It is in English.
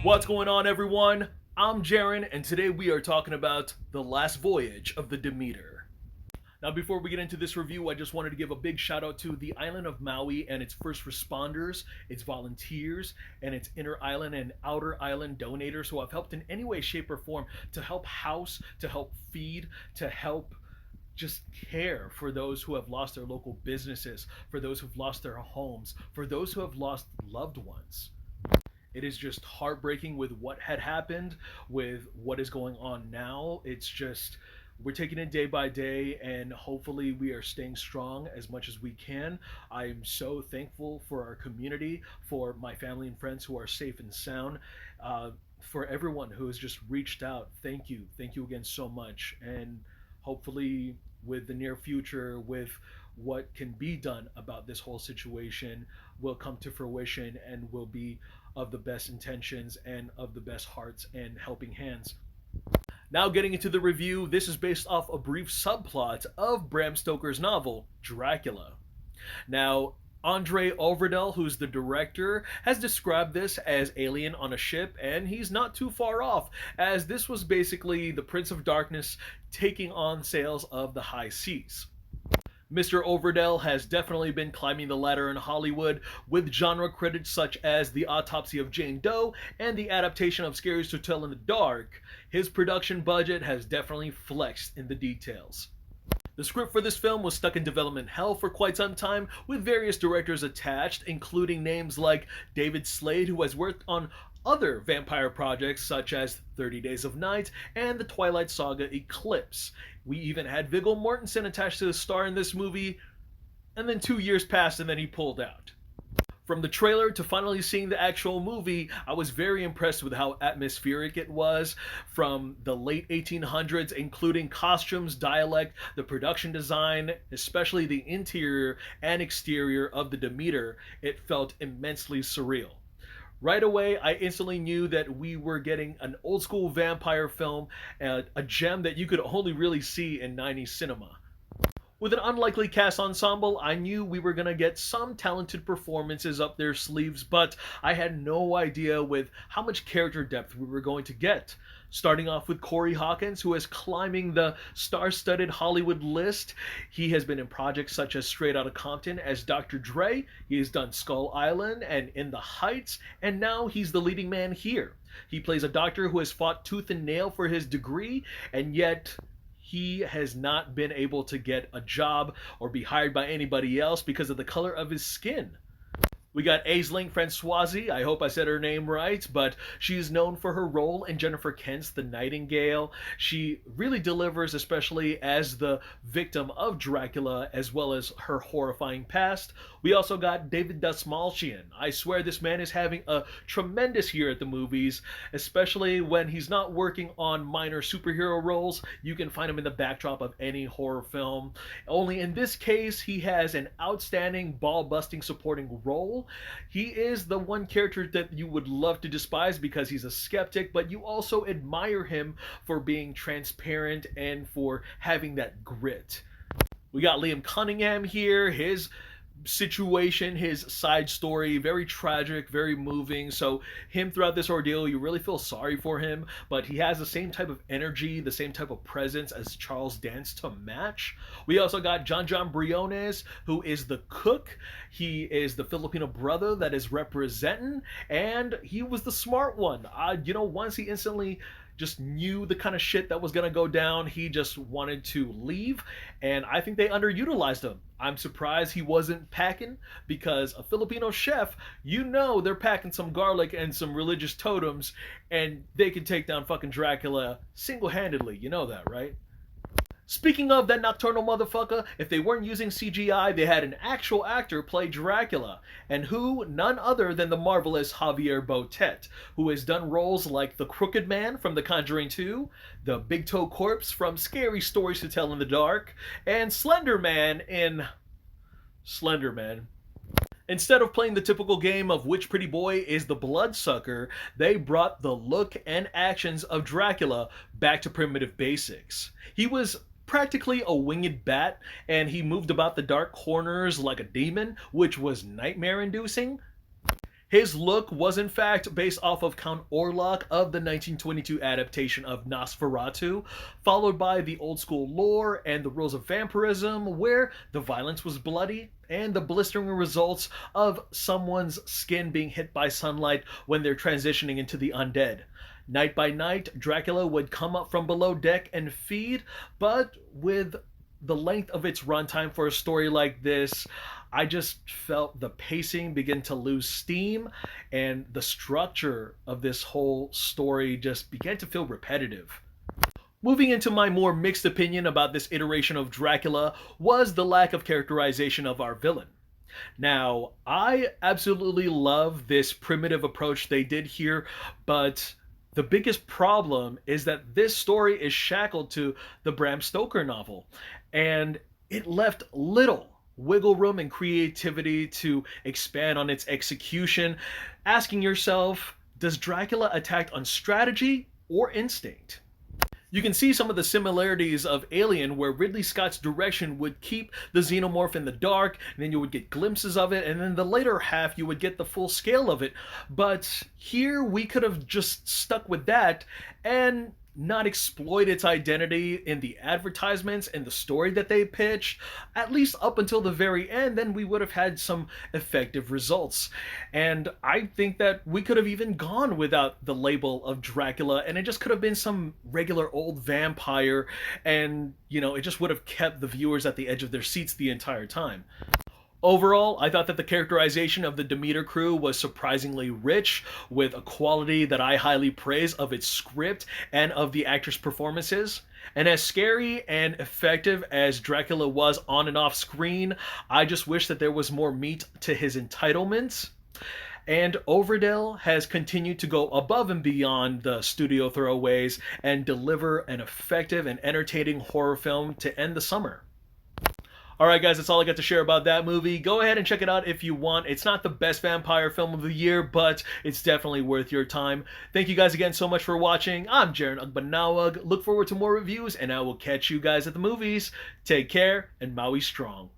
What's going on, everyone? I'm Jaren, and today we are talking about the last voyage of the Demeter. Now, before we get into this review, I just wanted to give a big shout out to the island of Maui and its first responders, its volunteers, and its inner island and outer island donators who have helped in any way, shape, or form to help house, to help feed, to help just care for those who have lost their local businesses, for those who've lost their homes, for those who have lost loved ones. It is just heartbreaking with what had happened, with what is going on now. It's just, we're taking it day by day, and hopefully we are staying strong as much as we can. I'm so thankful for our community, for my family and friends who are safe and sound, for everyone who has just reached out. Thank you. Thank you again so much. And hopefully with the near future, with what can be done about this whole situation, will come to fruition and will be of the best intentions and of the best hearts and helping hands. Now, getting into the review, this is based off a brief subplot of Bram Stoker's novel, Dracula. Now, Andre Overdell, who's the director, has described this as Alien on a ship, and he's not too far off, as this was basically the Prince of Darkness taking on sails of the high seas. Mr. Overdell has definitely been climbing the ladder in Hollywood, with genre credits such as The Autopsy of Jane Doe and the adaptation of Scariest to Tell in the Dark. His production budget has definitely flexed in the details. The script for this film was stuck in development hell for quite some time, with various directors attached, including names like David Slade, who has worked on other vampire projects such as 30 Days of Night and the Twilight Saga Eclipse. We even had Viggo Mortensen attached to the star in this movie, and then 2 years passed and then he pulled out. From the trailer to finally seeing the actual movie, I was very impressed with how atmospheric it was. From the late 1800s, including costumes, dialect, the production design, especially the interior and exterior of the Demeter, it felt immensely surreal. Right away, I instantly knew that we were getting an old school vampire film, a gem that you could only really see in 90s cinema. With an unlikely cast ensemble, I knew we were going to get some talented performances up their sleeves, but I had no idea with how much character depth we were going to get. Starting off with Corey Hawkins, who is climbing the star-studded Hollywood list. He has been in projects such as Straight Outta Compton as Dr. Dre, he has done Skull Island and In the Heights, and now he's the leading man here. He plays a doctor who has fought tooth and nail for his degree, and yet he has not been able to get a job or be hired by anybody else because of the color of his skin. We got Aisling Françoise, I hope I said her name right, but she's known for her role in Jennifer Kent's The Nightingale. She really delivers, especially as the victim of Dracula, as well as her horrifying past. We also got David Dastmalchian. I swear this man is having a tremendous year at the movies, especially when he's not working on minor superhero roles. You can find him in the backdrop of any horror film. Only in this case, he has an outstanding ball-busting supporting role. He is the one character that you would love to despise because he's a skeptic, but you also admire him for being transparent and for having that grit. We got Liam Cunningham here. His situation, his side story, very tragic, very moving. So him throughout this ordeal, you really feel sorry for him, but he has the same type of energy, the same type of presence as Charles Dance to match. We also got John Briones, who is the cook. He is the Filipino brother that is representing, and he was the smart one. Once he instantly just knew the kind of shit that was going to go down, he just wanted to leave, and I think they underutilized him. I'm surprised he wasn't packing, because a Filipino chef, they're packing some garlic and some religious totems, and they can take down fucking Dracula single-handedly. You know that, right? Speaking of that nocturnal motherfucker, if they weren't using CGI, they had an actual actor play Dracula. And who? None other than the marvelous Javier Botet, who has done roles like the Crooked Man from The Conjuring 2, the Big Toe Corpse from Scary Stories to Tell in the Dark, and Slender Man in Slender Man. Instead of playing the typical game of which pretty boy is the bloodsucker, they brought the look and actions of Dracula back to primitive basics. He was practically a winged bat, and he moved about the dark corners like a demon, which was nightmare-inducing. His look was in fact based off of Count Orlok of the 1922 adaptation of Nosferatu, followed by the old school lore and the rules of vampirism, where the violence was bloody and the blistering results of someone's skin being hit by sunlight when they're transitioning into the undead. Night by night, Dracula would come up from below deck and feed, but with the length of its runtime for a story like this, I just felt the pacing begin to lose steam, and the structure of this whole story just began to feel repetitive. Moving into my more mixed opinion about this iteration of Dracula was the lack of characterization of our villain. Now, I absolutely love this primitive approach they did here, but the biggest problem is that this story is shackled to the Bram Stoker novel, and it left little wiggle room and creativity to expand on its execution, asking yourself, does Dracula attack on strategy or instinct? You can see some of the similarities of Alien, where Ridley Scott's direction would keep the xenomorph in the dark, and then you would get glimpses of it, and then the later half you would get the full scale of it. But here we could have just stuck with that and not exploit its identity in the advertisements and the story that they pitched, at least up until the very end. Then we would have had some effective results. And I think that we could have even gone without the label of Dracula, and it just could have been some regular old vampire, and it just would have kept the viewers at the edge of their seats the entire time. Overall, I thought that the characterization of the Demeter crew was surprisingly rich, with a quality that I highly praise of its script and of the actors' performances. And as scary and effective as Dracula was on and off screen, I just wish that there was more meat to his entitlements. And Overdale has continued to go above and beyond the studio throwaways and deliver an effective and entertaining horror film to end the summer. Alright guys, that's all I got to share about that movie. Go ahead and check it out if you want. It's not the best vampire film of the year, but it's definitely worth your time. Thank you guys again so much for watching. I'm Jaren Ugbanawag. Look forward to more reviews, and I will catch you guys at the movies. Take care, and Maui strong.